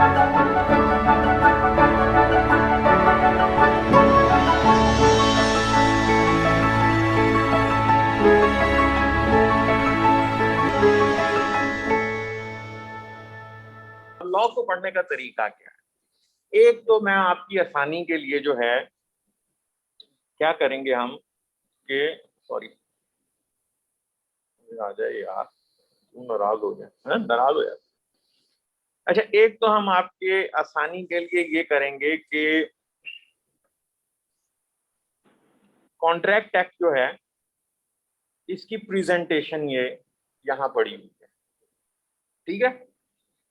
Law को पढ़ने का तरीका क्या है? एक तो मैं आपकी आसानी के लिए जो है क्या करेंगे हम कि सॉरी आ जाए यार, तुम नाराज हो जाए, नाराज हो जाए। अच्छा, एक तो हम आपके आसानी के लिए ये करेंगे कि कॉन्ट्रैक्ट एक्ट जो है इसकी प्रेजेंटेशन ये यहाँ पड़ी हुई है, ठीक है।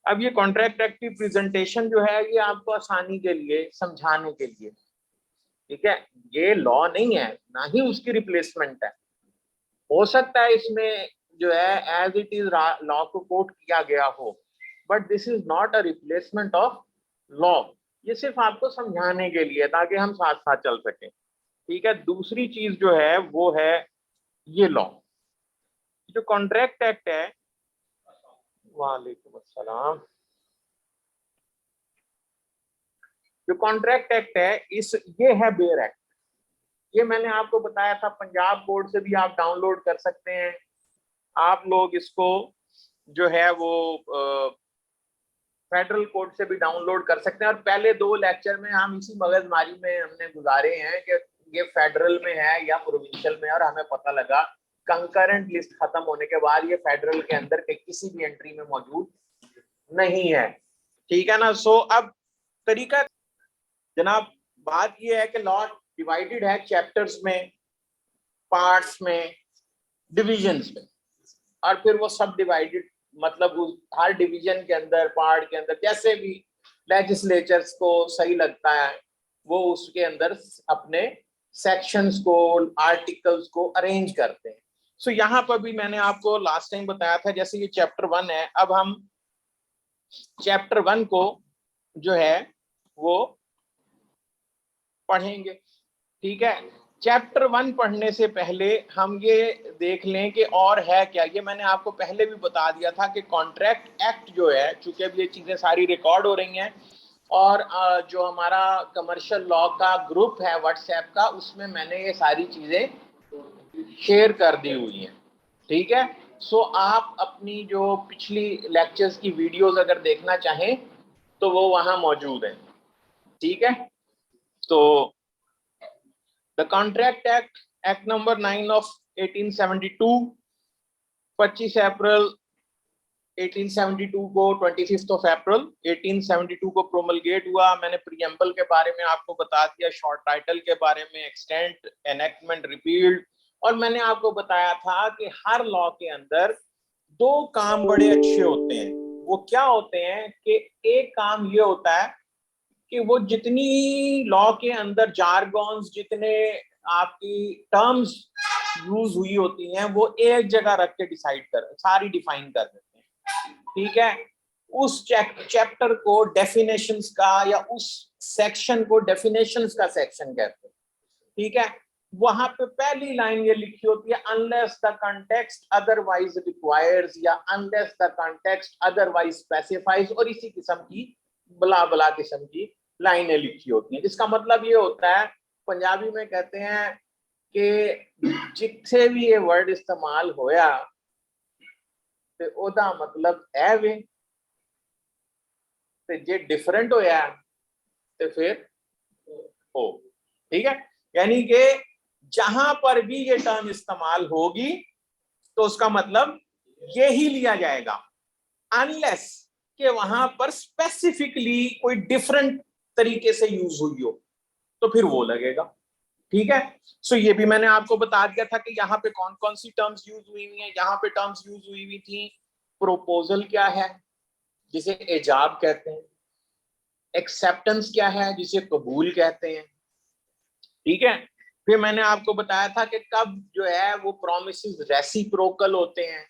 अब ये कॉन्ट्रैक्ट एक्ट की प्रेजेंटेशन जो है ये आपको आसानी के लिए समझाने के लिए, ठीक है। ये लॉ नहीं है, ना ही उसकी रिप्लेसमेंट है। हो सकता है इसमें जो है एज इट इज लॉ को कोट किया गया हो, but this is not a replacement of law. ये सिर्फ आपको समझाने के लिए ताकि हम साथ साथ चल सकें, ठीक है। दूसरी चीज जो है वो है ये लॉ, जो कॉन्ट्रैक्ट एक्ट है। वालेकुम अस्सलाम। जो कॉन्ट्रैक्ट एक्ट है ये है बेयर एक्ट। ये मैंने आपको बताया था, पंजाब बोर्ड से भी आप डाउनलोड कर सकते हैं। आप लोग इसको जो है वो फेडरल कोर्ट से भी डाउनलोड कर सकते हैं। और पहले 2 लेक्चर में हम इसी मगजमारी में हमने गुजारे हैं कि ये फेडरल में है या प्रोविंशियल में, और हमें पता लगा कंकरेंट लिस्ट खत्म होने के बाद ये फेडरल के अंदर के किसी भी एंट्री में मौजूद नहीं है, ठीक है ना। सो अब तरीका जनाब, बात ये है कि लॉ डिवाइडेड है चैप्टर्स में, पार्ट्स में, डिविजन्स में, और फिर वो सब डिवाइडेड मतलब हर डिवीजन के अंदर, पार्ट के अंदर, जैसे भी लेजिस्लेचर्स को सही लगता है वो उसके अंदर अपने सेक्शंस को, आर्टिकल्स को अरेंज करते हैं। सो यहाँ पर भी मैंने आपको लास्ट टाइम बताया था, जैसे ये चैप्टर 1 है, अब हम चैप्टर 1 को जो है वो पढ़ेंगे, ठीक है। चैप्टर 1 पढ़ने से पहले हम ये देख लें कि और है क्या। ये मैंने आपको पहले भी बता दिया था कि कॉन्ट्रैक्ट एक्ट जो है, चूंकि अब ये चीजें सारी रिकॉर्ड हो रही हैं और जो हमारा कमर्शियल लॉ का ग्रुप है व्हाट्सएप का, उसमें मैंने ये सारी चीजें शेयर कर दी हुई हैं, ठीक है। सो आप अपनी जो पिछली लेक्चर्स की वीडियोस अगर देखना चाहें तो वो वहां मौजूद है, ठीक है। तो The Contract Act, Act number 9 of 1872, 25 अप्रैल 1872 को, 25 ऑफ अप्रैल 1872 को प्रोमलगेट हुआ। मैंने प्रीएम्बल के बारे में आपको बता दिया, शॉर्ट टाइटल के बारे में, एक्सटेंट, एनेक्टमेंट, रिपील्ड, और मैंने आपको बताया था कि हर लॉ के अंदर 2 काम बड़े अच्छे होते हैं। वो क्या होते हैं कि एक काम ये होता है कि वो जितनी लॉ के अंदर जारगॉन्स, जितने आपकी टर्म्स यूज हुई होती हैं, वो एक जगह रख के सारी डिफाइन कर देते हैं, ठीक है। उस चैप्टर को डेफिनेशंस का, या उस सेक्शन को डेफिनेशंस का सेक्शन कहते हैं, ठीक है। वहां पे पहली लाइन ये लिखी होती है, unless the context otherwise requires, या unless the context otherwise specifies, और इसी किस्म की बला बला किस्म की लाइनें लिखी होती हैं। जिसका मतलब ये होता है, पंजाबी में कहते हैं कि जिथे भी ये वर्ड इस्तेमाल होया ते ओदा मतलब है वे, ते जे डिफरेंट होया ते फिर हो, ठीक है। यानी कि जहां पर भी ये टर्म इस्तेमाल होगी तो उसका मतलब ये ही लिया जाएगा, अनलेस कि वहां पर स्पेसिफिकली कोई डिफरेंट तरीके से यूज हुई हो तो फिर वो लगेगा, ठीक है। सो ये भी मैंने आपको बता दिया था कि यहाँ पे कौन कौन सी टर्म्स यूज हुई हुई हैं। यहाँ पे टर्म्स यूज हुई हुई थी, प्रोपोजल क्या है जिसे एजाब कहते हैं, एक्सेप्टेंस क्या है जिसे कबूल कहते हैं, ठीक है। फिर मैंने आपको बताया था कि कब जो है वो प्रोमिसेस रेसिप्रोकल होते हैं,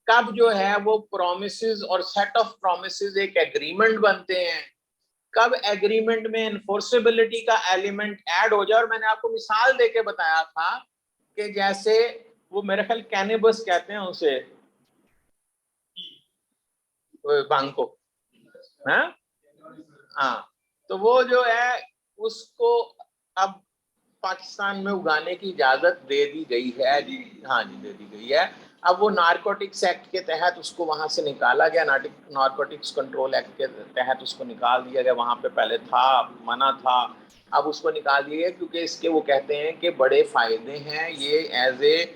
कब जो है वो प्रोमिसेस और सेट ऑफ प्रोमिसेस एक एग्रीमेंट बनते हैं, कब एग्रीमेंट में एनफोर्सेबिलिटी का एलिमेंट ऐड हो जाए। और मैंने आपको मिसाल देके बताया था कि जैसे वो मेरे ख्याल कैनिबस कहते हैं उसे, भांग को, हाँ, हाँ, तो वो जो है उसको अब पाकिस्तान में उगाने की इजाजत दे दी गई है जी। हाँ जी, दे दी गई है। अब वो नारकोटिक्स एक्ट के तहत उसको वहां से निकाला गया, नारकोटिक्स कंट्रोल एक्ट के तहत उसको निकाल दिया गया। वहां पे पहले था, मना था, अब उसको निकाल दिया गया क्योंकि इसके वो कहते हैं कि बड़े फायदे हैं ये एज ए,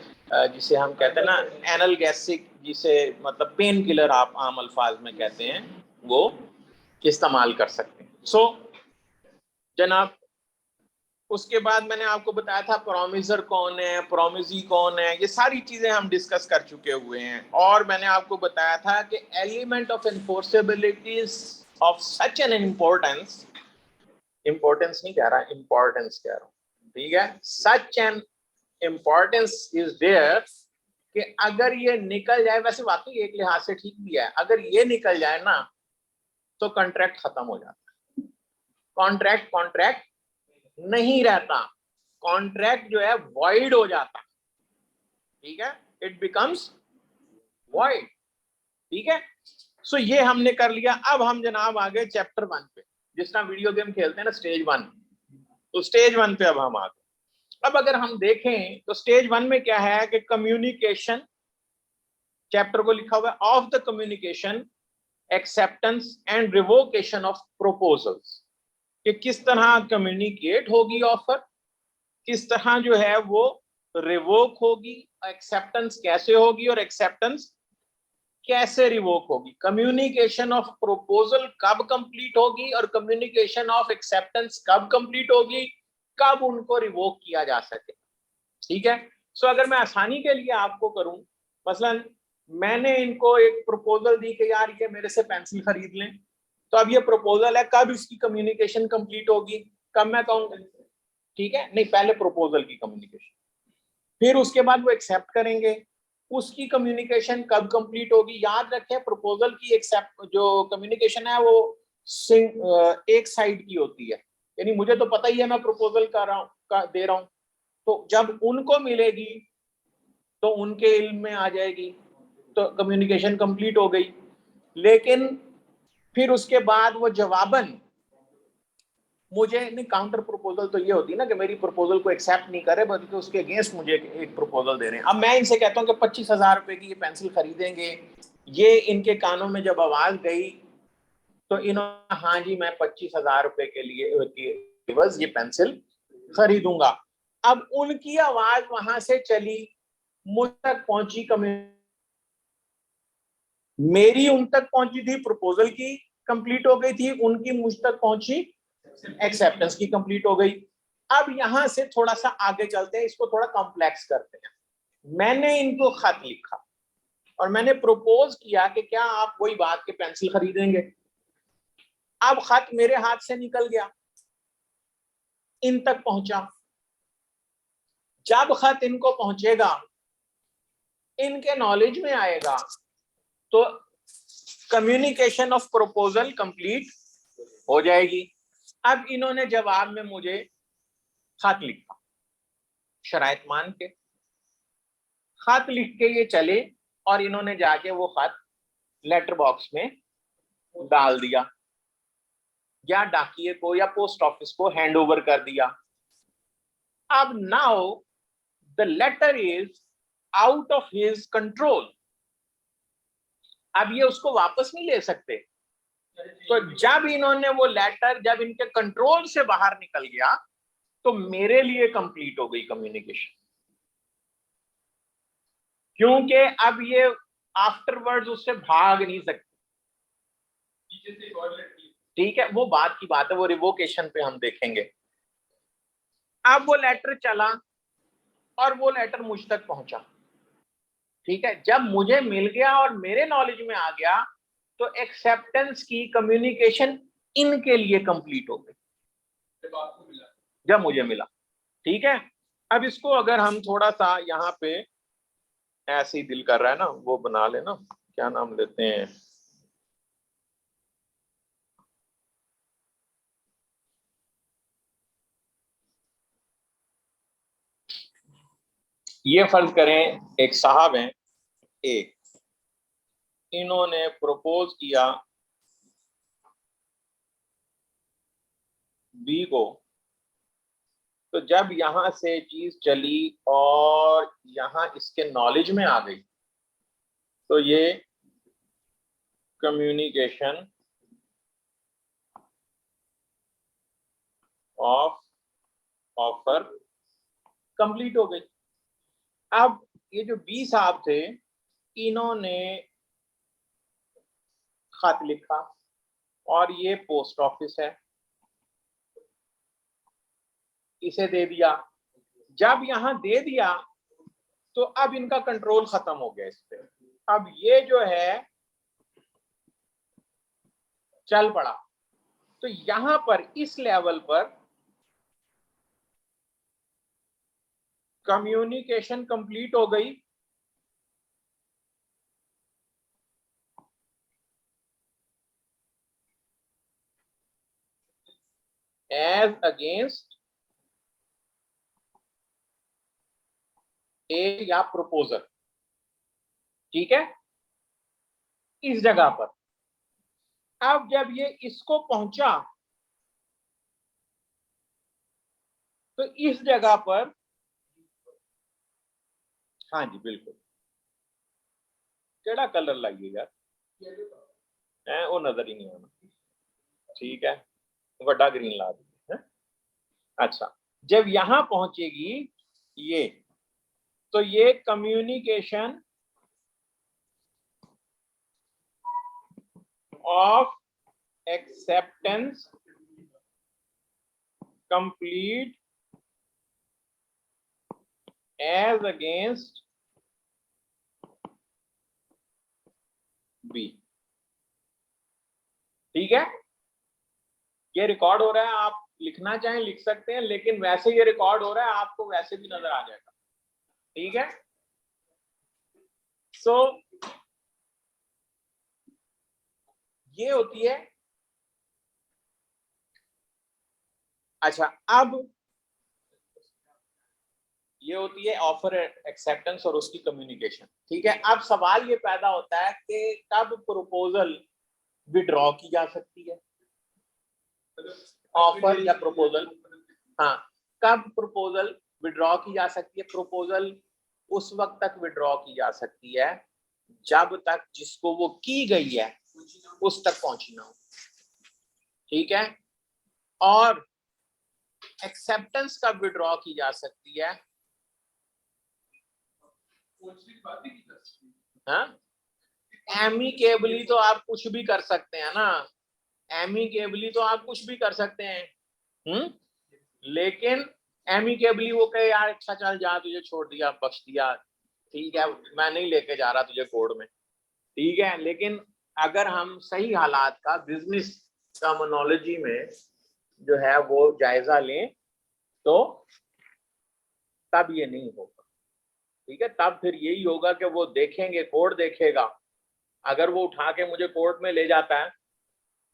जिसे हम कहते हैं ना एनाल्गेसिक, जिसे मतलब पेन किलर आप आम अल्फाज में कहते हैं, वो इस्तेमाल कर सकते हैं। सो जनाब, उसके बाद मैंने आपको बताया था प्रोमिसर कौन है, प्रोमिसी कौन है, ये सारी चीजें हम डिस्कस कर चुके हुए हैं। और मैंने आपको बताया था कि element of enforceability of such an importance, importance नहीं कह रहा, इंपॉर्टेंस कह रहा हूं, ठीक है, such an importance is there कि अगर ये निकल जाए, वैसे वाकई एक लिहाज से ठीक भी है, अगर ये निकल जाए ना तो कॉन्ट्रैक्ट खत्म हो जाता है। कॉन्ट्रैक्ट नहीं रहता, कॉन्ट्रैक्ट जो है वॉइड हो जाता, ठीक है, इट बिकम्स वॉइड, ठीक है। सो ये हमने कर लिया। अब हम जनाब आ गए चैप्टर 1 पे, जिस तरह वीडियो गेम खेलते हैं ना स्टेज 1, तो स्टेज 1 पे अब हम आ गए। अब अगर हम देखें तो स्टेज 1 में क्या है कि कम्युनिकेशन, चैप्टर को लिखा हुआ है of the communication, acceptance and revocation of proposals, कि किस तरह कम्युनिकेट होगी ऑफर, किस तरह जो है वो रिवोक होगी, एक्सेप्टेंस कैसे होगी और एक्सेप्टेंस कैसे रिवोक होगी, कम्युनिकेशन ऑफ प्रपोजल कब कंप्लीट होगी और कम्युनिकेशन ऑफ एक्सेप्टेंस कब कंप्लीट होगी, कब उनको रिवोक किया जा सके, ठीक है। सो अगर मैं आसानी के लिए आपको करूं, मसलन मैंने इनको एक प्रपोजल दी कि यार ये मेरे से पेंसिल खरीद लें, तो अब ये प्रपोजल है, कब इसकी कम्युनिकेशन कंप्लीट होगी, कब मैं कहूंगा, ठीक है, नहीं पहले प्रपोजल की कम्युनिकेशन, फिर उसके बाद वो एक्सेप्ट करेंगे, उसकी कम्युनिकेशन कब कंप्लीट होगी। याद रखें प्रपोजल की एक्सेप्ट जो कम्युनिकेशन है वो एक साइड की होती है, यानी मुझे तो पता ही है मैं प्रपोजल कर रहा हूँ, दे रहा हूँ, तो जब उनको मिलेगी तो उनके इल्म में आ जाएगी, तो कम्युनिकेशन कंप्लीट हो गई। लेकिन फिर उसके बाद वो जवाबन मुझे नहीं, काउंटर प्रपोजल तो ये होती है ना कि मेरी प्रपोजल को एक्सेप्ट नहीं करे बल्कि उसके अगेंस्ट मुझे एक प्रपोजल दे रहे हैं। अब मैं इनसे कहता हूं कि 25,000 रुपए की ये पेंसिल खरीदेंगे, ये इनके कानों में जब आवाज गई तो इन्होंने हाँ जी मैं 25,000 रुपए के लिए बस ये पेंसिल खरीदूंगा। अब उनकी आवाज वहां से चली, मुझ तक पहुंची, मेरी उन तक पहुंची थी प्रपोजल की कंप्लीट हो गई थी, उनकी मुझ तक पहुंची एक्सेप्टेंस की कंप्लीट हो गई। अब यहां से थोड़ा सा आगे चलते हैं, इसको थोड़ा कॉम्प्लेक्स करते हैं। मैंने इनको खत लिखा और मैंने प्रपोज किया कि क्या आप वही बात के पेंसिल खरीदेंगे। अब खत मेरे हाथ से निकल गया, इन तक पहुंचा। जब खत इनको पहुंचेगा, इनके नॉलेज में आएगा, तो कम्युनिकेशन ऑफ प्रपोजल कंप्लीट हो जाएगी। अब इन्होंने जवाब में मुझे खत लिखा, शराइत मान के खत लिख के ये चले, और इन्होंने जाके वो खत लेटर बॉक्स में डाल दिया, या डाकिए को या पोस्ट ऑफिस को हैंड ओवर कर दिया। अब now the letter is out of his control, अब ये उसको वापस नहीं ले सकते। तो जब इन्होंने वो लेटर जब इनके कंट्रोल से बाहर निकल गया, तो मेरे लिए कंप्लीट हो गई कम्युनिकेशन, क्योंकि अब ये आफ्टरवर्ड्स उससे भाग नहीं सकते, ठीक है, वो बात की बात है, वो रिवोकेशन पे हम देखेंगे। अब वो लेटर चला और वो लेटर मुझ तक पहुंचा, ठीक है, जब मुझे मिल गया और मेरे नॉलेज में आ गया, तो एक्सेप्टेंस की कम्युनिकेशन इनके लिए कंप्लीट हो गई जब मुझे मिला, ठीक है। अब इसको अगर हम थोड़ा सा यहाँ पे ऐसे ही दिल कर रहा है ना, वो बना लेना, क्या नाम लेते हैं, ये फर्ज करें एक साहब हैं, एक इन्होंने प्रपोज किया बी को, तो जब यहां से चीज चली और यहां इसके नॉलेज में आ गई तो ये कम्युनिकेशन ऑफ ऑफर कंप्लीट हो गई। अब ये जो बी साहब थे इन्होंने खत लिखा और ये पोस्ट ऑफिस है, इसे दे दिया। जब यहां दे दिया तो अब इनका कंट्रोल खत्म हो गया इस पे। अब ये जो है चल पड़ा, तो यहां पर इस लेवल पर कम्युनिकेशन कंप्लीट हो गई। एज अगेंस्ट ए या प्रपोजल, ठीक है, इस जगह पर। अब जब ये इसको पहुंचा तो इस जगह पर, हाँ जी बिल्कुल, केड़ा कलर लाइए यार, वो नजर ही नहीं आना, ठीक है, वड्डा ग्रीन ला दीजिए। अच्छा, जब यहां पहुंचेगी ये, तो ये communication of acceptance complete as against B, ठीक है। ये रिकॉर्ड हो रहा है, आप लिखना चाहें लिख सकते हैं, लेकिन वैसे ये रिकॉर्ड हो रहा है, आपको वैसे भी नजर आ जाएगा, ठीक है। सो ये होती है। अच्छा, अब ये होती है ऑफर एक्सेप्टेंस और उसकी कम्युनिकेशन, ठीक है। अब सवाल ये पैदा होता है कि कब प्रपोजल विड्रॉ की जा सकती है, ऑफर या प्रपोजल, हाँ, कब प्रपोजल विड्रॉ की जा सकती है। प्रपोजल उस वक्त तक विड्रॉ की जा सकती है जब तक जिसको वो की गई है उस तक पहुंची ना हो, ठीक है। और एक्सेप्टेंस कब विड्रॉ की जा सकती है, हाँ, एमिकेबली तो आप कुछ भी कर सकते हैं ना, एमिकेबली तो आप कुछ भी कर सकते हैं, लेकिन एमिकेबली वो कहे यार अच्छा चल जा, तुझे छोड़ दिया, बख्श दिया, ठीक है, मैं नहीं लेके जा रहा तुझे कोर्ट में, ठीक है। लेकिन अगर हम सही हालात का बिजनेस टर्मिनोलॉजी में जो है वो जायजा लें तो तब ये नहीं होगा, ठीक है। तब फिर यही होगा कि वो देखेंगे, कोर्ट देखेगा, अगर वो उठा के मुझे कोर्ट में ले जाता है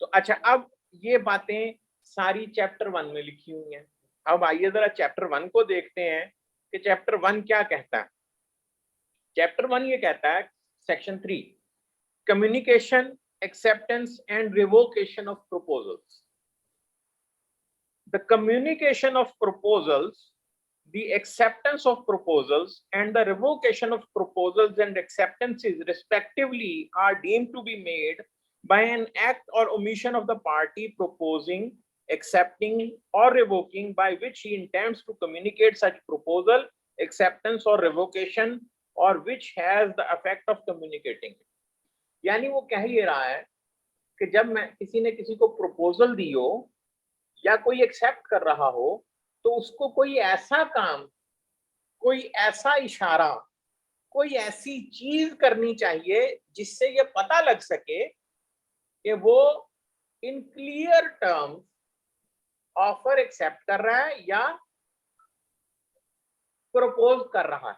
तो। अच्छा, अब ये बातें सारी चैप्टर 1 में लिखी हुई हैं। अब आइए जरा चैप्टर 1 को देखते हैं कि चैप्टर 1 क्या कहता है। चैप्टर 1 ये कहता है, section 3, communication, acceptance and revocation of proposals. The communication of proposals, the acceptance of proposals, and the revocation of proposals and acceptances respectively are deemed to be made by an act or omission of the party proposing, accepting, or revoking, by which he intends to communicate such proposal, acceptance, or revocation, or which has the effect of communicating it. यानी वो कह ये रहा है कि जब मैं किसी ने किसी को प्रपोजल दी हो या कोई एक्सेप्ट कर रहा हो तो उसको कोई ऐसा काम, कोई ऐसा इशारा, कोई ऐसी चीज करनी चाहिए जिससे ये पता लग सके कि वो in clear terms offer accept कर रहा है या प्रपोज कर रहा है।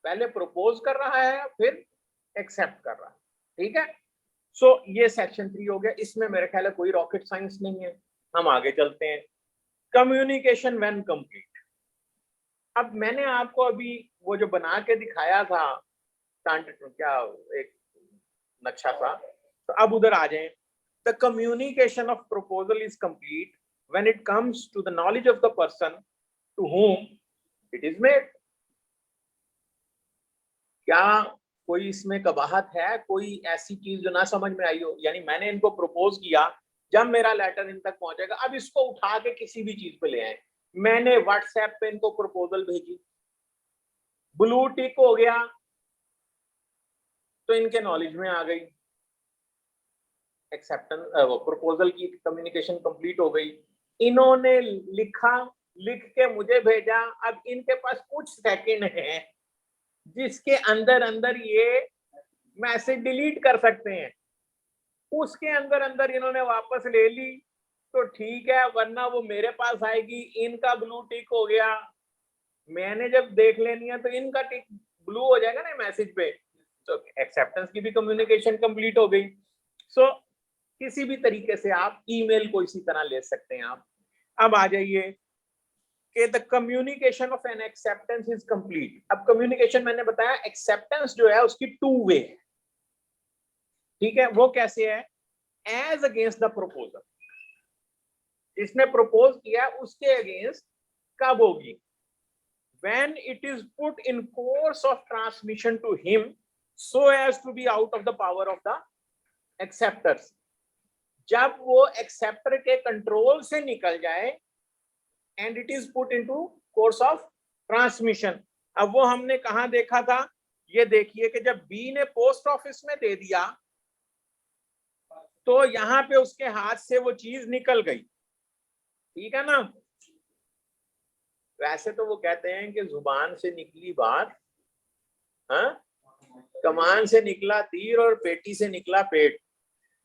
पहले प्रपोज कर रहा है फिर एक्सेप्ट कर रहा है, ठीक है। सो ये सेक्शन 3 हो गया। इसमें मेरे ख्याल है कोई रॉकेट साइंस नहीं है। हम आगे चलते हैं, कम्युनिकेशन व्हेन कंप्लीट। अब मैंने आपको अभी वो जो बना के दिखाया था क्या एक नक्शा सा, तो अब उधर आ जाएं। The communication of proposal is complete when it comes to the knowledge of the person to whom it is made. क्या कोई इसमें कबाहत है, कोई ऐसी चीज जो ना समझ में आई हो? यानी मैंने इनको प्रपोज किया, जब मेरा लेटर इन तक पहुंचेगा, अब इसको उठा के किसी भी चीज पे ले आए। मैंने व्हाट्सएप पे इनको प्रपोजल भेजी, ब्लू टिक हो गया तो इनके नॉलेज में आ गई, एक्सेप्टेंस प्रपोजल की कम्युनिकेशन कंप्लीट हो गई। इन्होंने लिखा, लिख के मुझे भेजा, अब इनके पास कुछ सेकंड है जिसके अंदर अंदर ये मैसेज डिलीट कर सकते हैं। उसके अंदर अंदर इन्होंने वापस ले ली तो ठीक है, वरना वो मेरे पास आएगी। इनका ब्लू टिक हो गया, मैंने जब देख लेनी है तो इनका टिक ब्लू हो जाएगा ना मैसेज पे, तो एक्सेप्टेंस की भी कम्युनिकेशन कंप्लीट हो गई। सो किसी भी तरीके से आप ईमेल को इसी तरह ले सकते हैं आप। अब आ जाइए कि the communication of N acceptance is complete. अब कम्युनिकेशन मैंने बताया, एक्सेप्टेंस जो है उसकी टू वे है, ठीक है। वो कैसे है? एज अगेंस्ट द प्रपोजल, जिसने प्रपोज किया उसके अगेंस्ट कब होगी? when it is put in course of transmission to him so as to be out of the power of the acceptors। जब वो एक्सेप्टर के कंट्रोल से निकल जाए and it is put into course of transmission। अब वो हमने कहा देखा था? ये देखिए कि जब बी ने पोस्ट ऑफिस में दे दिया तो यहां पे उसके हाथ से वो चीज निकल गई, ठीक है ना। वैसे तो वो कहते हैं कि जुबान से निकली बात, हाँ, कमान से निकला तीर और पेटी से निकला पेट,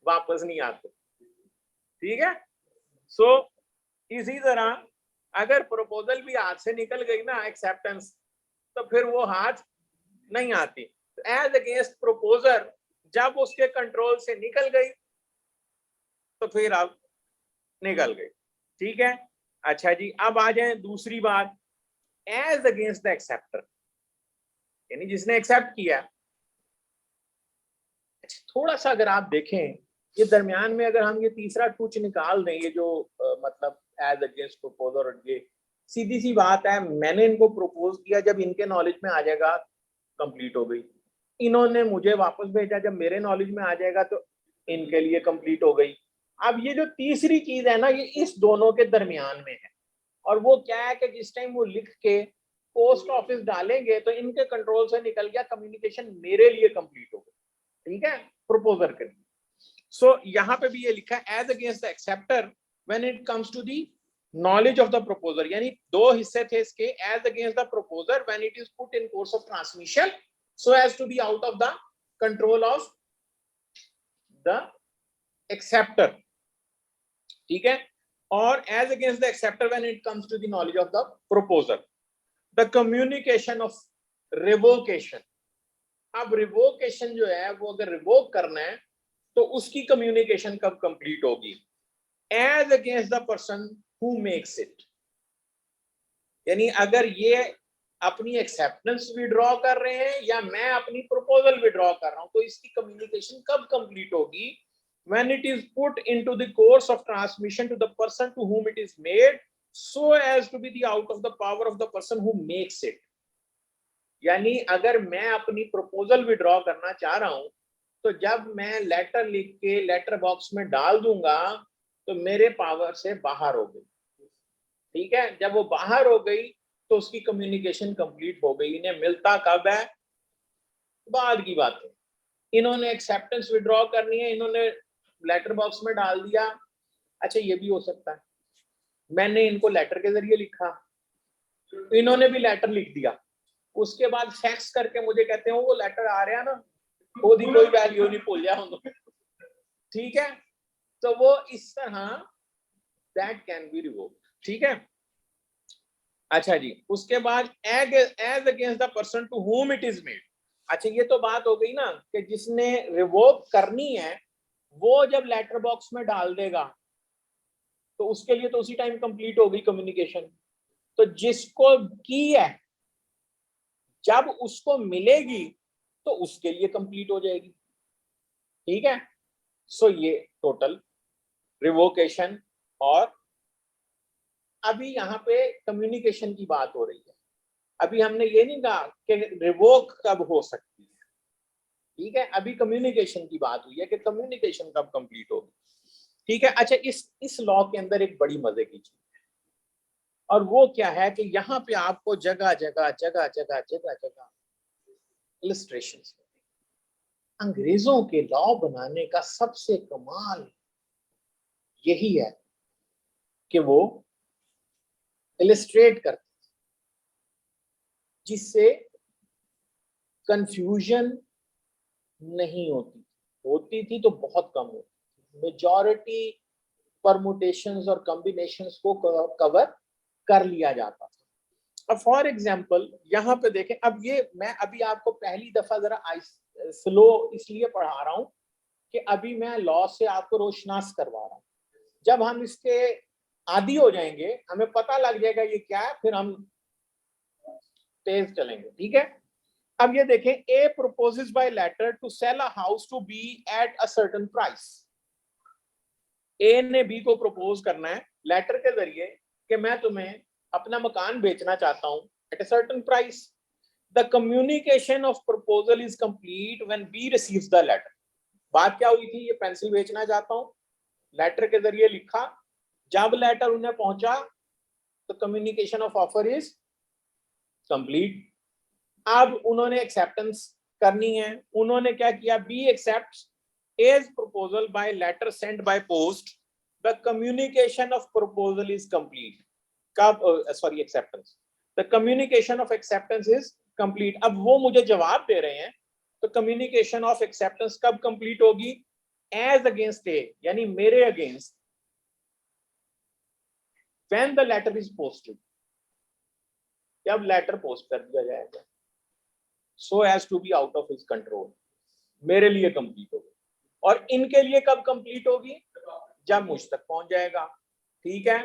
वापस नहीं आते, ठीक है। सो इसी तरह अगर प्रपोजल भी हाथ से निकल गई ना, एक्सेप्टेंस, तो फिर वो हाथ नहीं आती। एज अगेंस्ट प्रपोजर जब उसके कंट्रोल से निकल गई तो फिर अब निकल गई, ठीक है। अच्छा जी, अब आ जाए दूसरी बात, एज अगेंस्ट द एक्सेप्टर, यानी जिसने एक्सेप्ट किया। अच्छा, थोड़ा सा अगर आप देखें ये दरमियान में, अगर हम ये तीसरा टूच निकाल दें, ये जो मतलब एज अगेंस्ट प्रपोजर, ये सीधी सी बात है, मैंने इनको प्रपोज किया, जब इनके नॉलेज में आ जाएगा कंप्लीट हो गई। इन्होंने मुझे वापस भेजा, जब मेरे नॉलेज में आ जाएगा तो इनके लिए कंप्लीट हो गई। अब ये जो तीसरी चीज है ना, ये इस दोनों के दरमियान में है, और वो क्या है कि जिस टाइम वो लिख के पोस्ट ऑफिस डालेंगे तो इनके कंट्रोल से निकल गया, कम्युनिकेशन मेरे लिए कंप्लीट हो गई, ठीक है, प्रपोजर के लिए। सो यहाँ पे भी ये लिखा है as against the acceptor when it comes to the knowledge of the proposer, यानी दो हिस्से थे इसके, as against the proposer when it is put in course of transmission so as to be out of the control of the acceptor, ठीक है, और as against the acceptor when it comes to the knowledge of the proposer. The communication of revocation. अब revocation जो है वो अगर revoke करना है तो उसकी कम्युनिकेशन कब कंप्लीट होगी? As against the person who makes it, यानी अगर ये अपनी एक्सेप्टेंस विड्रॉ कर रहे हैं या मैं अपनी प्रपोजल विड्रॉ कर रहा हूं, तो इसकी कम्युनिकेशन कब कंप्लीट होगी? when it is put into the course of transmission to the person to whom it is made so as to be the out of the power of the person who makes it। यानी अगर मैं अपनी proposal withdraw करना चाह रहा हूं तो जब मैं लेटर लिख के लेटर बॉक्स में डाल दूंगा तो मेरे पावर से बाहर हो गई, ठीक है। जब वो बाहर हो गई तो उसकी कम्युनिकेशन कंप्लीट हो गई। इन्हें मिलता कब है? बाद की बात है। इन्होंने एक्सेप्टेंस विड्रॉ करनी है, इन्होंने लेटर बॉक्स में डाल दिया। अच्छा, ये भी हो सकता है मैंने इनको लेटर के जरिए लिखा, इन्होंने भी लेटर लिख दिया, उसके बाद फैक्स करके मुझे कहते हैं वो लेटर आ रहा ना, वो दी कोई वैल्यू नहीं, भूल जाओ, ठीक है। तो वो इस तरह दैट कैन बी रिवोक्ड, ठीक है। अच्छा जी, उसके बाद as against the person to whom it is made। अच्छा, ये तो बात हो गई ना कि जिसने रिवोक करनी है वो जब लेटर बॉक्स में डाल देगा तो उसके लिए तो उसी टाइम कंप्लीट हो गई कम्युनिकेशन। तो जिसको की है जब उसको मिलेगी तो उसके लिए कंप्लीट हो जाएगी, ठीक है। सो ये टोटल रिवोकेशन और अभी यहाँ पे कम्युनिकेशन की बात हो रही है, अभी हमने ये नहीं कहा कि रिवोक कब हो सकती है, ठीक है, अभी कम्युनिकेशन की बात हुई है कि कम्युनिकेशन कब कंप्लीट होगी, ठीक है। अच्छा, इस लॉ के अंदर एक बड़ी मजे की चीज है, और वो क्या है कि यहाँ पे आपको जगह जगह जगह जगह जगह जगह इलस्ट्रेशंस, अंग्रेजों के लॉ बनाने का सबसे कमाल यही है कि वो इलस्ट्रेट करते, जिससे कंफ्यूजन नहीं होती, होती थी तो बहुत कम होती, मेजॉरिटी परमुटेशंस और कॉम्बिनेशंस को कवर कर लिया जाता था। अब फॉर एग्जांपल यहाँ पे देखें, अब ये मैं अभी आपको पहली दफा जरा स्लो इसलिए पढ़ा रहा हूं कि अभी मैं लॉ से आपको रोशनास करवा रहा हूं, जब हम इसके आदी हो जाएंगे हमें पता लग जाएगा ये क्या है, फिर हम तेज चलेंगे, ठीक है। अब ये देखें, A proposes by letter to sell a house to B at a certain price, A ने बी को प्रपोज करना है लेटर के जरिए कि मैं तुम्हें अपना मकान बेचना चाहता हूं at a certain price. The communication of proposal is complete when B receives the letter. बात क्या हुई थी, ये पेंसिल बेचना चाहता हूं, लेटर के जरिए लिखा, जब लेटर उन्हें पहुंचा तो communication of offer is complete. अब उन्होंने एक्सेप्टेंस करनी है, उन्होंने क्या किया, B accept A's proposal by letter sent by post, the communication of proposal is complete. कब, sorry, acceptance, the communication of acceptance is complete. अब वो मुझे जवाब दे रहे हैं, तो कम्युनिकेशन ऑफ एक्सेप्टेंस कब कंप्लीट होगी, एज अगेंस्ट ए, यानी मेरे against, when the letter is posted, जब लेटर पोस्ट कर दिया जाएगा, so as to be out of his control, मेरे लिए कंप्लीट होगी। और इनके लिए कब कंप्लीट होगी, जब मुझ तक पहुंच जाएगा, ठीक है।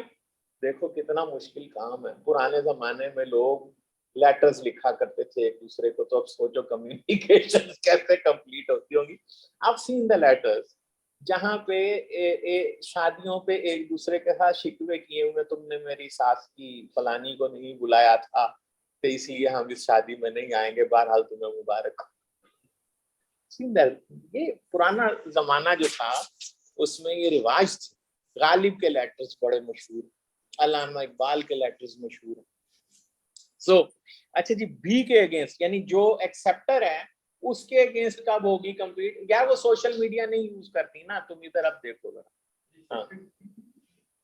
देखो कितना मुश्किल काम है, पुराने जमाने में लोग लेटर्स लिखा करते थे एक दूसरे को, तो अब सोचो कम्युनिकेशन कैसे कंप्लीट होती होगी। आप सीन द लेटर्स जहां पे शादियों पे एक दूसरे के साथ शिकवे किए हुए, तुमने मेरी सास की फलानी को नहीं बुलाया था तो इसलिए हम इस शादी में नहीं आएंगे, बहरहाल तुम्हें मुबारक। ये पुराना जमाना जो था उसमें ये रिवाज थे। गालिब के लेटर्स बड़े मशहूर, अल्लामा इकबाल के लेटर्स मशहूर। सो अच्छा जी, बी के अगेंस्ट यानी जो एक्सेप्टर है उसके अगेंस्ट कब होगी कंप्लीट, या वो सोशल मीडिया नहीं यूज करती ना, तुम इधर अब देखो जरा, हाँ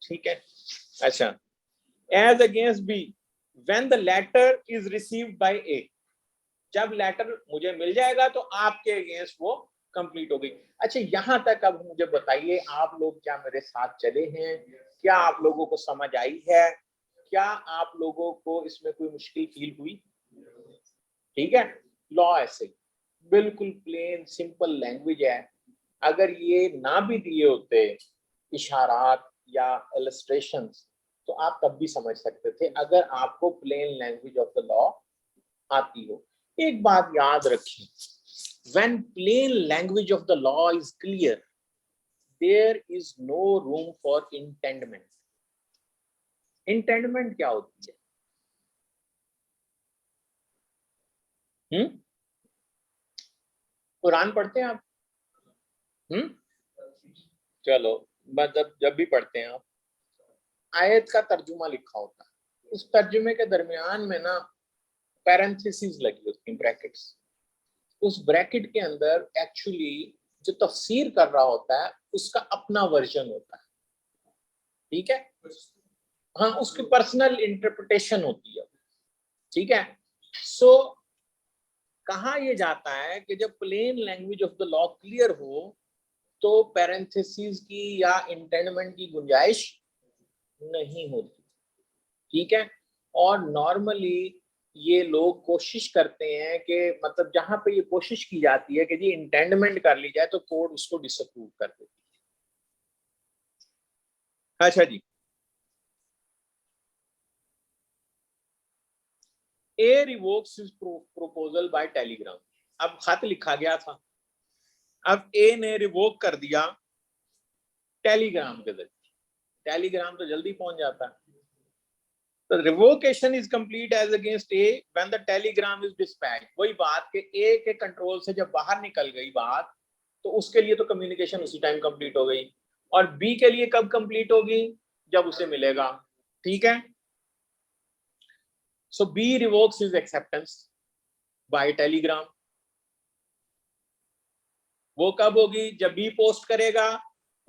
ठीक है। अच्छा, as against B when the letter is received by A, जब लेटर मुझे मिल जाएगा तो आपके अगेंस्ट वो कंप्लीट हो गई। अच्छा, यहां तक अब मुझे बताइए, आप लोग क्या मेरे साथ चले हैं, क्या आप लोगों को समझ आई है, क्या आप लोगों को इसमें कोई मुश्किल फील हुई, ठीक है। लॉ ऐसे बिल्कुल प्लेन सिंपल लैंग्वेज है, अगर ये ना भी दिए होते इशारात या इलस्ट्रेशंस तो आप तब भी समझ सकते थे, अगर आपको plain language of the law आती हो। एक बात याद रखें, when plain language of the law is clear, there is no room for intendment. Intendment क्या होती है? कुरान पढ़ते हैं आप? चलो, मतलब जब भी पढ़ते हैं आप, आयत का तर्जुमा लिखा होता है, उस तर्जुमे के दरमियान में ना पैरेंथेसिस लगी होती हैं, ब्रैकेट्स, उस ब्रैकेट के अंदर एक्चुअली जो तफसीर कर रहा होता है उसका अपना वर्जन होता है, ठीक है। हाँ, उसकी पर्सनल इंटरप्रिटेशन होती है, ठीक है। सो कहा यह जाता है कि जब plain language of the law clear हो तो पैरेंथेसिस की या इंटेंडमेंट की गुंजाइश नहीं होती, ठीक है। और नॉर्मली ये लोग कोशिश करते हैं कि मतलब जहां पे ये कोशिश की जाती है कि जी इंटेंडमेंट कर ली जाए तो कोर्ट उसको डिसअप्रूव कर देती है। अच्छा जी, ए रिवोक्स हिज प्रपोजल बाय टेलीग्राम, अब खत लिखा गया था, अब ए ने रिवोक कर दिया टेलीग्राम के जरिए, टेलीग्राम तो जल्दी पहुंच जाता है, तो revocation is complete as against A when the telegram is dispatch. वही बात के ए के कंट्रोल से जब बाहर निकल गई बात, तो उसके लिए तो कम्युनिकेशन उसी टाइम कंप्लीट हो गई, और बी के लिए कब कंप्लीट होगी, जब उसे मिलेगा। ठीक है, so B revokes his acceptance by telegram. वो कब होगी, जब बी पोस्ट करेगा,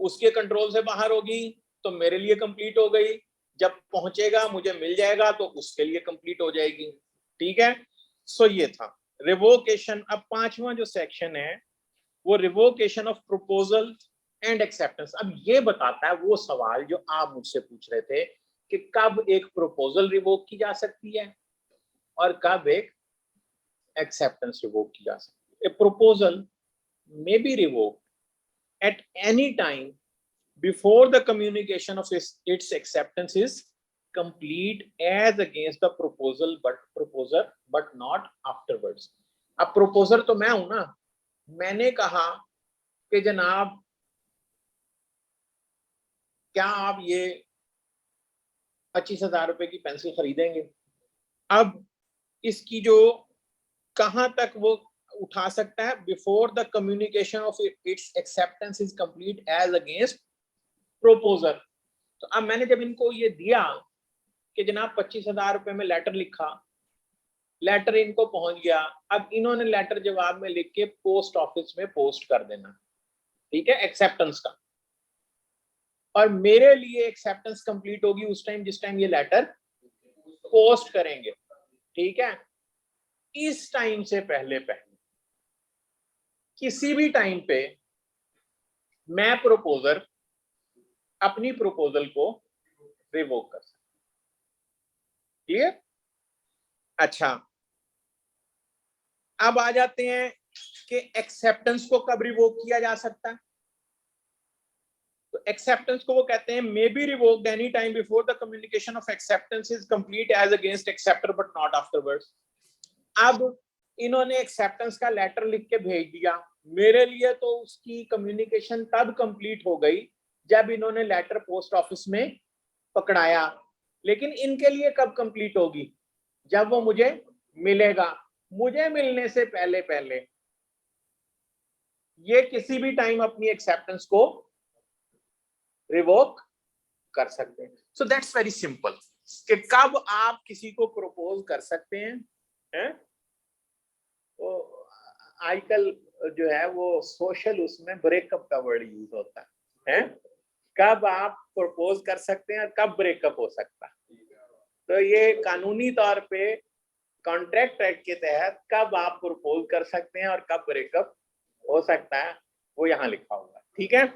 उसके कंट्रोल से बाहर होगी तो मेरे लिए कंप्लीट हो गई, जब पहुंचेगा मुझे मिल जाएगा तो उसके लिए कंप्लीट हो जाएगी। ठीक है, सो ये था रिवोकेशन। अब पांचवा जो सेक्शन है वो revocation of proposal and acceptance. अब ये बताता है वो सवाल जो आप मुझसे पूछ रहे थे कि कब एक प्रपोजल रिवोक की जा सकती है और कब एक एक्सेप्टेंस रिवोक की जा सकती है। ए proposal may be revoked at any time before the communication of its acceptance is complete as against the proposer but not afterwards। अब proposer तो मैं हूं ना, मैंने कहा कि जनाब क्या आप ये 25,000 रुपए की पेंसिल खरीदेंगे। अब इसकी जो कहां तक वो उठा सकता है, before the communication of its acceptance is complete as against proposer. तो अब मैंने जब इनको ये दिया कि जनाब 25,000 रुपए में लेटर लिखा, लेटर इनको पहुंच गया, अब इन्होंने लेटर जवाब में लिख के पोस्ट ऑफिस में पोस्ट कर देना, ठीक है, एक्सेप्टेंस का। और मेरे लिए एक्सेप्टेंस कंप्लीट होगी उस टाइम जिस टाइम ये लेटर पोस्ट करेंगे। ठीक है, इस टाइम से पहले पहले किसी भी टाइम पे मैं प्रपोजर अपनी प्रपोजल को रिवोक कर सकता। क्लियर? अच्छा, अब आ जाते हैं कि एक्सेप्टेंस को कब रिवोक किया जा सकता है। तो एक्सेप्टेंस को वो कहते हैं may be revoked any time before the communication of acceptance is complete as against acceptor but not afterwards. अब इन्होंने एक्सेप्टेंस का लेटर लिख के भेज दिया, मेरे लिए तो उसकी कम्युनिकेशन तब कंप्लीट हो गई जब इन्होंने लेटर पोस्ट ऑफिस में पकड़ाया, लेकिन इनके लिए कब कंप्लीट होगी, जब वो मुझे मिलेगा। मुझे मिलने से पहले पहले ये किसी भी टाइम अपनी एक्सेप्टेंस को रिवोक कर सकते हैं। सो दैट्स वेरी सिंपल कि कब आप किसी को प्रपोज कर सकते हैं? तो आजकल जो है वो सोशल उसमें ब्रेकअप का वर्ड यूज होता है, कब आप प्रपोज कर सकते हैं और कब ब्रेकअप हो सकता है। तो ये कानूनी तौर पे कॉन्ट्रैक्ट एक्ट के तहत कब आप प्रपोज कर सकते हैं और कब ब्रेकअप हो सकता है वो यहाँ लिखा होगा। ठीक है,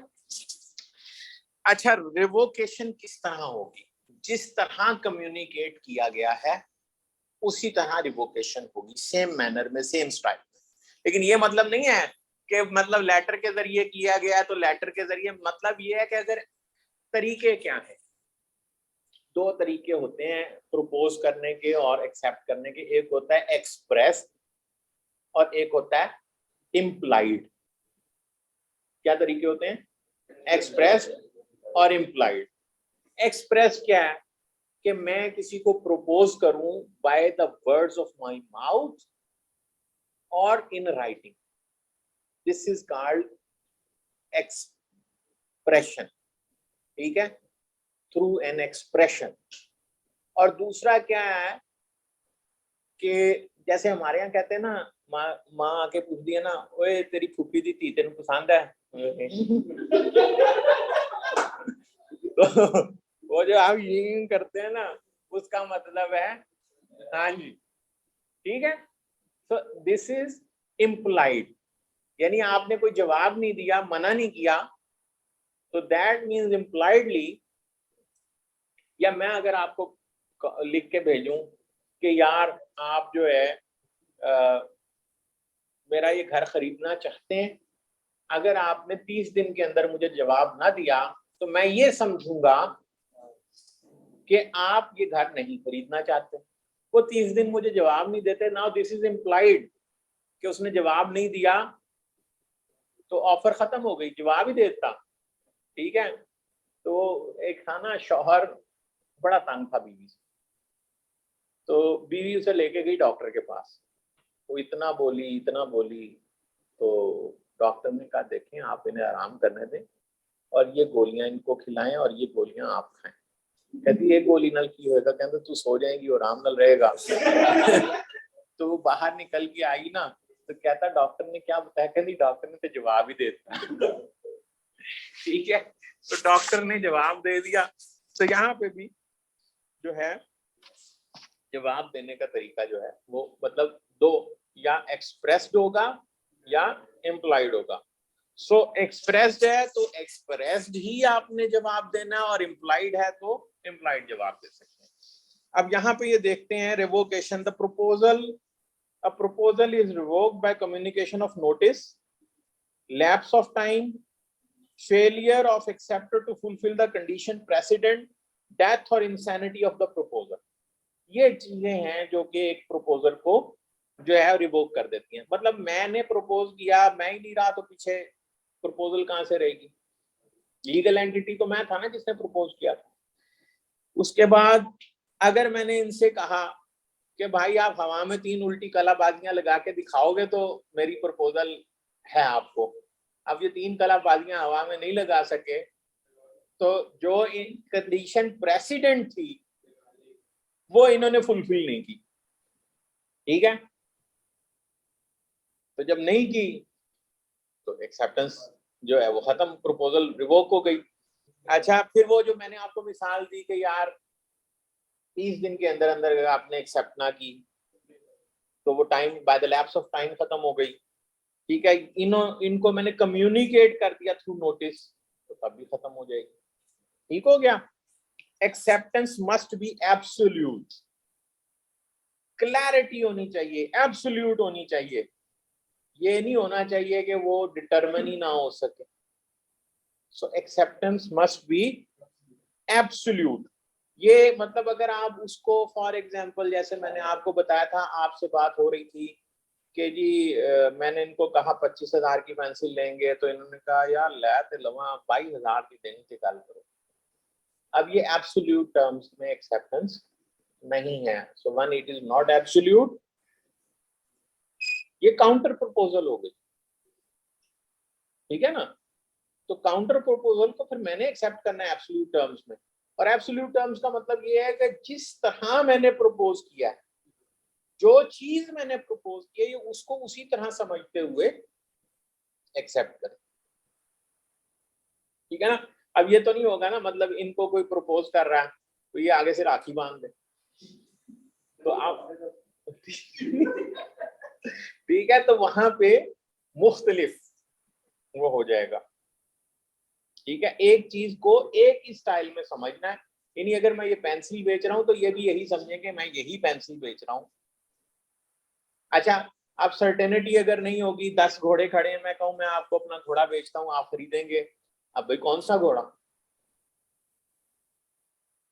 अच्छा, रिवोकेशन किस तरह होगी, जिस तरह कम्युनिकेट किया गया है उसी तरह रिवोकेशन होगी, सेम मैनर में, सेम स्टाइल में। लेकिन ये मतलब नहीं है कि मतलब लेटर के जरिए किया गया है तो लेटर के जरिए, मतलब ये है कि अगर तरीके क्या है, दो तरीके होते हैं प्रपोज करने के और एक्सेप्ट करने के। एक होता है एक्सप्रेस और एक होता है इम्प्लाइड। क्या तरीके होते हैं? एक्सप्रेस और इम्प्लाइड। एक्सप्रेस क्या है कि मैं किसी को प्रपोज करूं by the words of my mouth और in writing, this is called expression. ठीक है, थ्रू एन एक्सप्रेशन। और दूसरा क्या है कि जैसे हमारे यहाँ कहते हैं ना, माँ आके पूछ दिया ना, ओए तेरी फूफी दी थी तेन पसंद है तो वो जो आप ये करते हैं ना, उसका मतलब है हाँ जी। ठीक है, तो दिस इज इम्प्लाइड, यानी आपने कोई जवाब नहीं दिया, मना नहीं किया, तो दैट मीन्स इम्प्लाइडली, या मैं अगर आपको लिख के भेजूं कि यार आप जो है मेरा ये घर खरीदना चाहते हैं, अगर आपने 30 दिन के अंदर मुझे जवाब ना दिया तो मैं ये समझूंगा कि आप ये घर नहीं खरीदना चाहते। वो 30 दिन मुझे जवाब नहीं देते, नाउ दिस इज इम्प्लाइड कि उसने जवाब नहीं दिया तो ऑफर खत्म हो गई, जवाब ही देता। ठीक है, तो एक था ना, शौहर बड़ा तंग था बीवी से, तो बीवी उसे लेके गई डॉक्टर के पास। वो इतना बोली, तो डॉक्टर ने कहा देखें आप इन्हें आराम करने दें और ये गोलियां इनको खिलाएं और ये गोलियां आप खाएं। कहती ये गोली नल की होएगा, कहते तू सो जाएगी और आराम नल रहेगा। तो वो बाहर निकल के आई ना, तो कहता डॉक्टर ने क्या बताया, कहती डॉक्टर ने तो जवाब ही दे दिया। ठीक है, तो डॉक्टर ने जवाब दे दिया। तो यहाँ पे भी जो है जवाब देने का तरीका जो है वो मतलब दो, या एक्सप्रेस्ड होगा या इम्प्लाइड होगा। सो एक्सप्रेस्ड है तो एक्सप्रेस्ड ही आपने जवाब देना, और इम्प्लाइड है तो इम्प्लाइड जवाब दे सकते हैं। अब यहाँ पे ये देखते हैं revocation. The proposal, a proposal is revoked by communication of notice, lapse of time, failure of acceptor to fulfill the condition precedent, death or insanity of the proposer। ये चीजें हैं जो कि एक प्रपोजल को जो है रिवोक कर देती हैं। मतलब मैंने प्रपोज किया, मैं ही नहीं रहा तो पीछे प्रपोजल कहां से रहेगी? लीगल एंटिटी तो मैं था ना जिसने प्रपोज किया था। उसके बाद अगर मैंने इनसे कहा कि भाई आप हवा में 3 उल्टी कलाबाजियां लगा के दिखाओगे तो मेरी प्रपोजल है आपको, अब ये 3 कलाबाजियां हवा में नहीं लगा सके, तो जो कंडीशन प्रेसिडेंट थी वो इन्होंने फुलफिल नहीं की। ठीक है, तो जब नहीं की तो एक्सेप्टेंस जो है वो खत्म, प्रपोजल रिवोक हो गई। अच्छा, फिर वो जो मैंने आपको मिसाल दी कि यार 30 दिन के अंदर अंदर अगर आपने एक्सेप्ट ना की तो वो time by the lapse of time खत्म हो गई। ठीक है, इनको मैंने कम्युनिकेट कर दिया थ्रू नोटिस, तो तब भी खत्म हो जाएगी। ठीक हो गया। Acceptance must be absolute, clarity होनी चाहिए, एब्सोल्यूट होनी चाहिए। ये नहीं होना चाहिए कि वो डिटरमिन ही ना हो सके। सो एक्सेप्टेंस मस्ट बी एब्सोल्यूट। ये मतलब अगर आप उसको फॉर एग्जांपल जैसे मैंने आपको बताया था, आपसे बात हो रही थी कि जी मैंने इनको कहा 25,000 की पेंसिल लेंगे, तो इन्होंने कहा यार ले ते लवा 22,000 की देने की गल करो। अब ये एब्सोल्यूट टर्म्स में एक्सेप्टेंस नहीं है। So one it is not absolute, ये काउंटर प्रपोजल हो गई। ठीक है ना, तो काउंटर प्रपोजल को फिर मैंने एक्सेप्ट करना है एब्सोल्यूट टर्म्स में। और एब्सोल्यूट टर्म्स का मतलब ये है कि जिस तरह मैंने प्रपोज किया है, जो चीज मैंने प्रपोज की है, ये उसको उसी तरह समझते हुए एक्सेप्ट करें। ठीक है ना। अब ये तो नहीं होगा ना, मतलब इनको कोई प्रपोज कर रहा है तो ये आगे से राखी बांध दे तो आप ठीक है, तो वहां पे मुख्तलिफ वो हो जाएगा। ठीक है, एक चीज को एक ही स्टाइल में समझना है। यानी अगर मैं ये पेंसिल बेच रहा हूं तो ये भी यही समझे कि मैं यही पेंसिल बेच रहा हूं। अच्छा, अब सर्टेनिटी अगर नहीं होगी, 10 घोड़े खड़े हैं, मैं कहूं मैं आपको अपना घोड़ा बेचता हूं, आप खरीदेंगे, अब भाई कौन सा घोड़ा?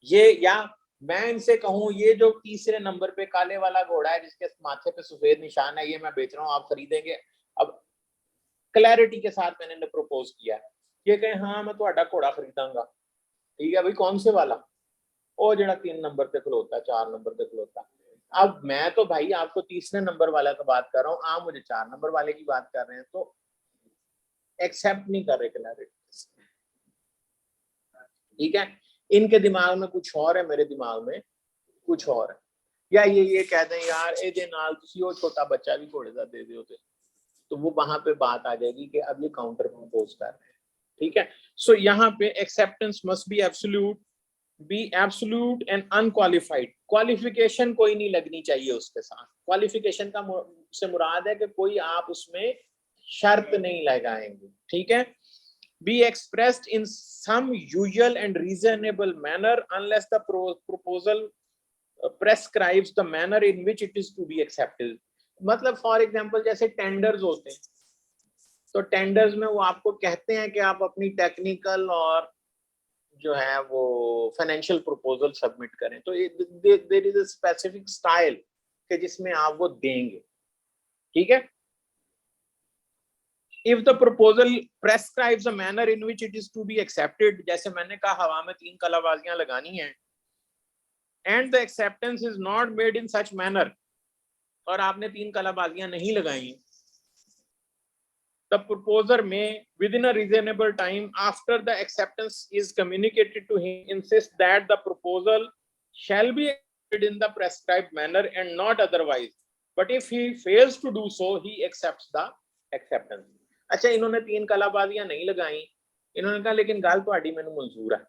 ये, या मैं इनसे कहूं ये जो तीसरे नंबर पे काले वाला घोड़ा है जिसके माथे पे सफेद निशान है, ये मैं बेच रहा हूं, आप खरीदेंगे? अब क्लैरिटी के साथ मैंने प्रपोज किया, ये कहे हाँ मैं ਤੁਹਾਡਾ घोड़ा खरीदांगा। ठीक है भाई, कौन से वाला? ओ जरा 3 नंबर पे खलोता, 4 नंबर पे खलोता। अब मैं तो भाई आपको तीसरे नंबर वाला का बात कर रहा हूँ, आप मुझे 4 नंबर वाले की बात कर रहे हैं, तो एक्सेप्ट नहीं कर रहे क्लैरिटी। ठीक है, इनके दिमाग में कुछ और है, मेरे दिमाग में कुछ और है। या ये कह दें यार ए नाल तुसी वो छोटा बच्चा भी घोड़े दा दे दियो, तो वो वहां पे बात आ जाएगी कि अब ये काउंटर प्रपोज कर रहे हैं। ठीक है, सो यहाँ पे acceptance must be absolute, B absolute and unqualified. Qualification कोई नहीं लगनी चाहिए उसके साथ। क्वालिफिकेशन का से मुराद है कि कोई आप उसमें शर्त नहीं लगाएंगे। ठीक है, be expressed in some usual and reasonable manner unless the proposal prescribes the manner in which it is to be accepted। मतलब फॉर एग्जांपल जैसे टेंडर्स होते हैं, तो टेंडर्स में वो आपको कहते हैं कि आप अपनी टेक्निकल और जो है वो फाइनेंशियल प्रपोजल सबमिट करें, तो there is a specific style कि जिसमें आप वो देंगे। ठीक है, if the proposal prescribes a manner in which it is to be accepted, जैसे मैंने कहा हवा में 3 कलाबाजियां लगानी हैं, and the acceptance is not made in such manner, और आपने 3 कलाबाजियां नहीं लगाई, the proposer may within a reasonable time after the acceptance is communicated to him insist that the proposal shall be accepted in the prescribed manner and not otherwise, but if he fails to do so he accepts the acceptance. अच्छा, इन्होंने 3 कलाबाजियां नहीं लगाई, इन्होंने कहा लेकिन गल तुहाडी मैनूं मंजूर है,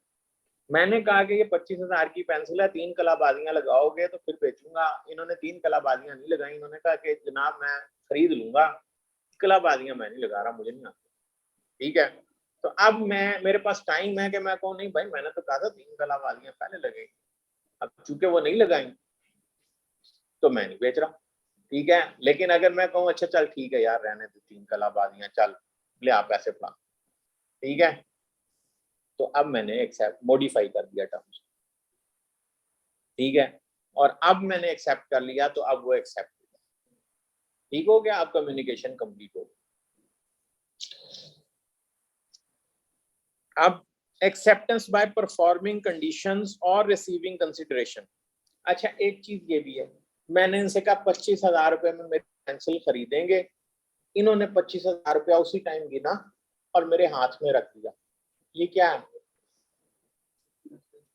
मैंने कहा कि ये 25,000 की पेंसिल है, 3 कलाबाजियां लगाओगे तो फिर बेचूंगा। इन्होंने 3 कलाबाजियां नहीं लगाई, इन्होंने कहा कि जनाब मैं खरीद लूंगा, कलाबाजियां मैं नहीं लगा रहा, मुझे नहीं आता। ठीक है, तो अब मेरे पास टाइम है कि मैं कहूँ नहीं भाई मैंने तो कहा था 3 कलाबाजियां पहले लगेगी, अब चूंकि वो नहीं लगाई तो मैं नहीं बेच रहा। ठीक है, लेकिन अगर मैं कहूँ अच्छा चल ठीक है यार रहने दे 3 कलाबाजियां, चल ले आप पैसे फड़ा, ठीक है, तो अब मैंने एक्सेप्ट मॉडिफाई कर दिया टर्म्स। ठीक है, और अब मैंने एक्सेप्ट कर लिया तो अब वो एक्सेप्ट हो गया। ठीक हो गया, अब कम्युनिकेशन कंप्लीट हो गया। अब एक्सेप्टेंस बाय परफॉर्मिंग कंडीशंस और रिसीविंग कंसिडरेशन। अच्छा, एक चीज ये भी है, मैंने इनसे कहा 25,000 रुपए में मेरी पेंसिल खरीदेंगे, इन्होंने 25,000 रुपया उसी टाइम गिना और मेरे हाथ में रख दिया, ये क्या है?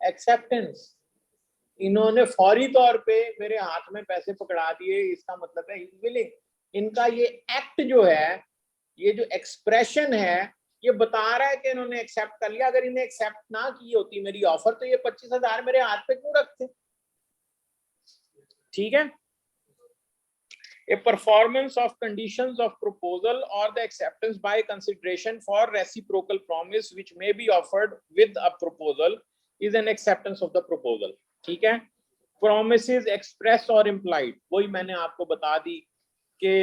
एक्सेप्टेंस। इन्होंने फौरी तौर पे मेरे हाथ में पैसे पकड़ा दिए, इसका मतलब है विलिंग। इनका ये एक्ट जो है, ये जो एक्सप्रेशन है, ये बता रहा है कि इन्होंने एक्सेप्ट कर लिया। अगर इन्हें एक्सेप्ट ना की होती मेरी ऑफर तो ये 25,000 मेरे हाथ पे क्यों रखते? ठीक है, a performance of conditions of proposal or the acceptance by consideration for reciprocal promise which may be offered with a proposal is an acceptance of the proposal. ठीक है, promises express or implied, वही मैंने आपको बता दी कि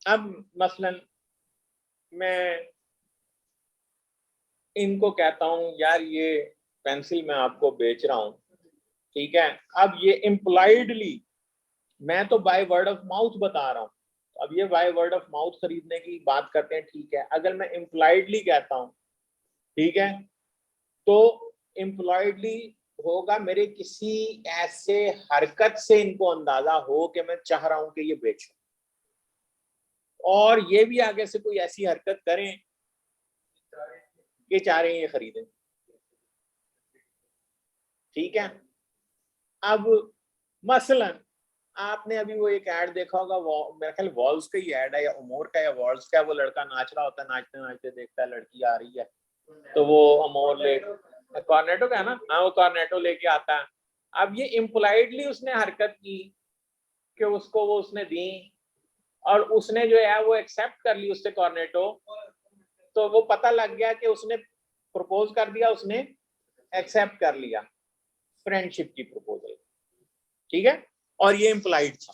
अब मसलन मैं इनको कहता हूं यार ये पेंसिल मैं आपको बेच रहा हूं, ठीक है, अब ये इम्प्लाइडली मैं तो बाय वर्ड ऑफ माउथ बता रहा हूं, अब ये बाय वर्ड ऑफ माउथ खरीदने की बात करते हैं, ठीक है, अगर मैं इम्प्लाइडली कहता हूं, ठीक है, तो इम्प्लॉयडली होगा मेरे किसी ऐसे हरकत से इनको अंदाजा हो कि मैं चाह रहा हूं कि ये बेचूं, और ये भी आगे से कोई ऐसी हरकत करें कि चाह रहे हैं ये खरीदें। ठीक है, अब मसलन आपने अभी वो एक ऐड देखा होगा, मेरे ख्याल वॉल्स का ही ऐड है या अमोर का या वॉल्स का, वो लड़का नाच रहा होता है, नाचते नाचते देखता है लड़की आ रही है तो वो अमोर ले कॉर्नेटो का है ना, हाँ वो कॉर्नेटो लेके आता है। अब ये इम्प्लाइडली उसने हरकत की कि उसको वो उसने दी और उसने जो है वो एक्सेप्ट कर ली उससे कॉर्नेटो, तो वो पता लग गया कि उसने प्रपोज कर दिया, उसने एक्सेप्ट कर लिया फ्रेंडशिप की प्रपोजल। ठीक है, और ये इम्प्लाइड था।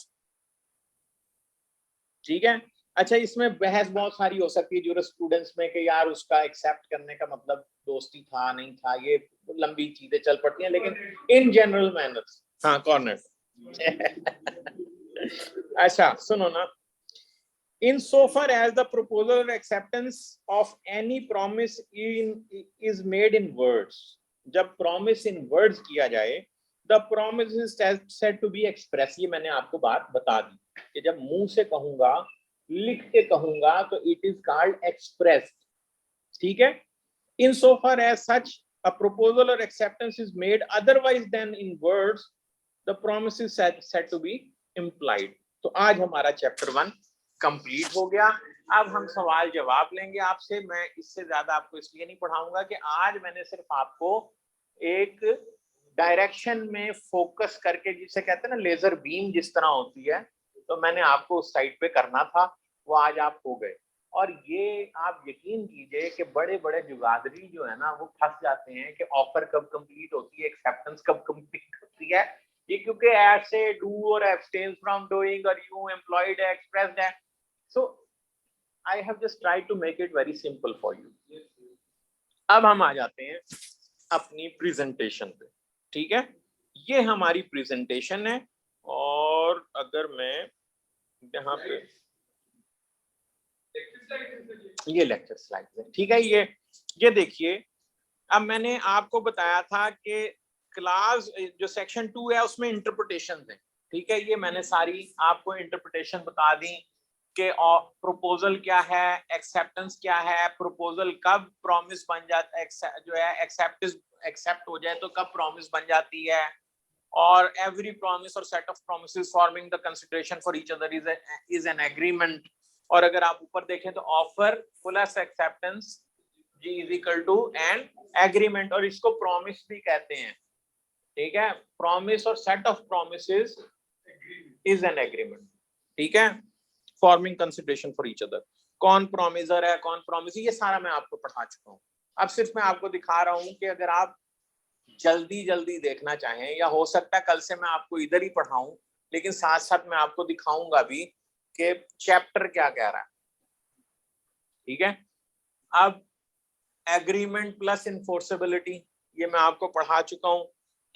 ठीक है, अच्छा इसमें बहस बहुत सारी हो सकती है जो स्टूडेंट्स में कि यार उसका एक्सेप्ट करने का मतलब दोस्ती था नहीं था, ये लंबी चीजें चल पड़ती हैं, लेकिन इन जनरल मैनर्स, हाँ कॉर्नर अच्छा सुनो ना, in so far as the proposal or acceptance of any promise is made in words, जब promise in words किया जाए, the promise is said to be express, ये मैंने आपको बात बता दी कि जब मुंह से कहूंगा लिख के कहूंगा तो it is called expressed। ठीक है, in so far as such a proposal or acceptance is made otherwise than in words, the promise is said to be implied। तो आज हमारा चैप्टर 1 कंप्लीट हो गया। अब हम सवाल जवाब लेंगे आपसे, मैं इससे ज्यादा आपको इसलिए नहीं पढ़ाऊंगा कि आज मैंने सिर्फ आपको एक डायरेक्शन में फोकस करके, जिसे कहते हैं ना लेजर बीम जिस तरह होती है, तो मैंने आपको उस साइड पे करना था, वो आज आप हो गए। और ये आप यकीन कीजिए कि बड़े बड़े जुगादरी जो है ना वो फंस जाते हैं कि ऑफर कब कंप्लीट होती है, एक्सेप्टेंस कब कंप्लीट होती है, ये क्योंकि ऐसे डू और एब्सटेन फ्रॉम डूइंग और यू एम्प्लॉयड है, एक्सप्रेस्ड है। So I have just tried to make it very simple for you। अब हम आ जाते हैं अपनी प्रेजेंटेशन पे। ठीक है, ये हमारी प्रेजेंटेशन है, और अगर मैं यहाँ पे ये लेक्चर स्लाइड है, ठीक है, ये देखिए, अब मैंने आपको बताया था कि क्लास जो सेक्शन 2 है उसमें इंटरप्रिटेशन है, ठीक है। ये मैंने सारी आपको इंटरप्रिटेशन बता दी कि प्रपोजल क्या है, एक्सेप्टेंस क्या है, प्रपोजल कब प्रॉमिस बन जाता है, जो है एक्सेप्ट हो जाए तो कब प्रॉमिस बन जाती है, और every promise or set of promises forming the consideration for each other is an agreement। और अगर आप ऊपर देखें तो offer plus acceptance G is equal to an agreement, और इसको promise भी कहते हैं, ठीक है। promise और set of promises is an agreement, ठीक है, forming consideration for each other। कौन promiser है, कौन promise, ये सारा मैं आपको पढ़ा चुका हूँ। अब सिर्फ मैं आपको दिखा रहा हूँ कि अगर आप जल्दी जल्दी देखना चाहें, या हो सकता है कल से मैं आपको इधर ही पढ़ाऊं, लेकिन साथ साथ मैं आपको दिखाऊंगा भी कि चैप्टर क्या कह रहा है, ठीक है। अब एग्रीमेंट प्लस इन्फोर्सेबिलिटी, ये मैं आपको पढ़ा चुका हूं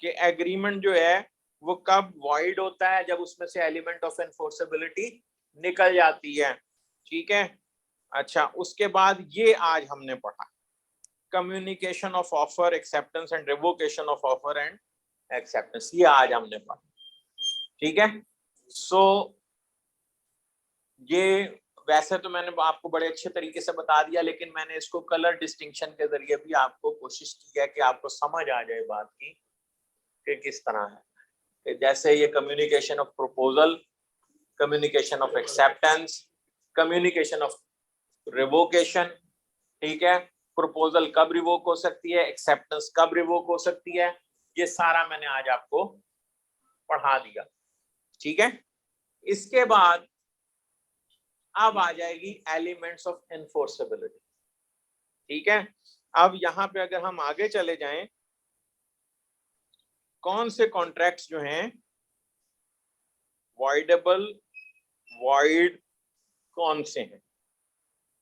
कि एग्रीमेंट जो है वो कब वॉइड होता है, जब उसमें से एलिमेंट ऑफ इन्फोर्सेबिलिटी निकल जाती है, ठीक है। अच्छा, उसके बाद ये आज हमने पढ़ा communication of offer, acceptance and revocation of offer and acceptance, ये आज हमने पढ़ा, ठीक है। सो ये वैसे तो मैंने आपको बड़े अच्छे तरीके से बता दिया, लेकिन मैंने इसको कलर डिस्टिंक्शन के जरिए भी आपको कोशिश की है कि आपको समझ आ जाए बात की कि किस तरह है। जैसे ये communication of proposal, communication of acceptance, communication of revocation, ठीक है। प्रपोजल कब रिवोक हो सकती है, एक्सेप्टेंस कब रिवोक हो सकती है, ये सारा मैंने आज आपको पढ़ा दिया, ठीक है। इसके बाद अब आ जाएगी एलिमेंट्स ऑफ एनफोर्सेबिलिटी, ठीक है। अब यहां पे अगर हम आगे चले जाएं, कौन से कॉन्ट्रैक्ट्स जो हैं वॉइडेबल, वॉइड कौन से हैं,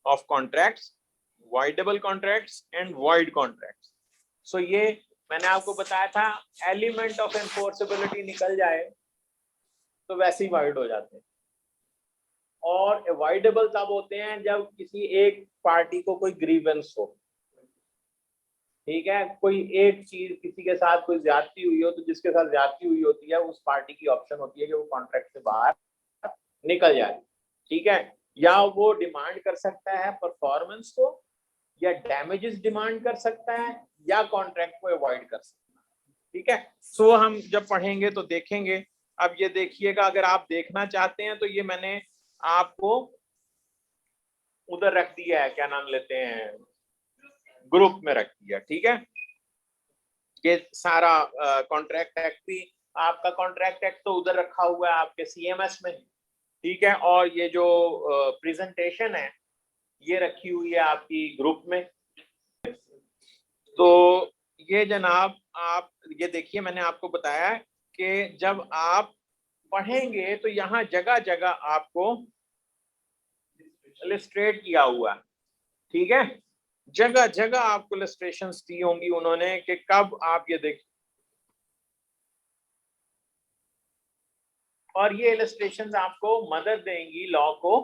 of contracts, voidable contracts and void contracts. So ये मैंने आपको बताया था, एलिमेंट ऑफ एनफोर्सेबिलिटी निकल जाए तो वैसे ही वॉइड हो जाते हैं, और अवॉइडेबल तब होते हैं जब किसी एक पार्टी को कोई ग्रीवेंस हो, ठीक है। कोई एक चीज, किसी के साथ कोई ज्यादती हुई हो, तो जिसके साथ ज्यादती हुई होती है उस पार्टी की ऑप्शन होती है कि वो कॉन्ट्रैक्ट से बाहर निकल जाए, ठीक है। या वो डिमांड कर सकता है परफॉर्मेंस को, या डैमेजेस डिमांड कर सकता है, या कॉन्ट्रैक्ट को अवॉइड कर सकता है, ठीक है। सो हम जब पढ़ेंगे तो देखेंगे। अब ये देखिएगा, अगर आप देखना चाहते हैं तो ये मैंने आपको उधर रख दिया है, क्या नाम लेते हैं, ग्रुप में रख दिया, ठीक है। ये सारा कॉन्ट्रैक्ट एक्ट भी, आपका कॉन्ट्रैक्ट एक्ट तो उधर रखा हुआ है आपके सीएमएस में, ठीक है। और ये जो प्रेजेंटेशन है ये रखी हुई है आपकी ग्रुप में। तो ये जनाब आप ये देखिए, मैंने आपको बताया कि जब आप पढ़ेंगे तो यहाँ जगह जगह आपको इलस्ट्रेट किया हुआ है, ठीक है। जगह जगह आपको इलस्ट्रेशंस दी होंगी उन्होंने कि कब आप ये देखिए, और ये इलस्ट्रेशंस आपको मदद देंगी लॉ को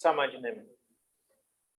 समझने में।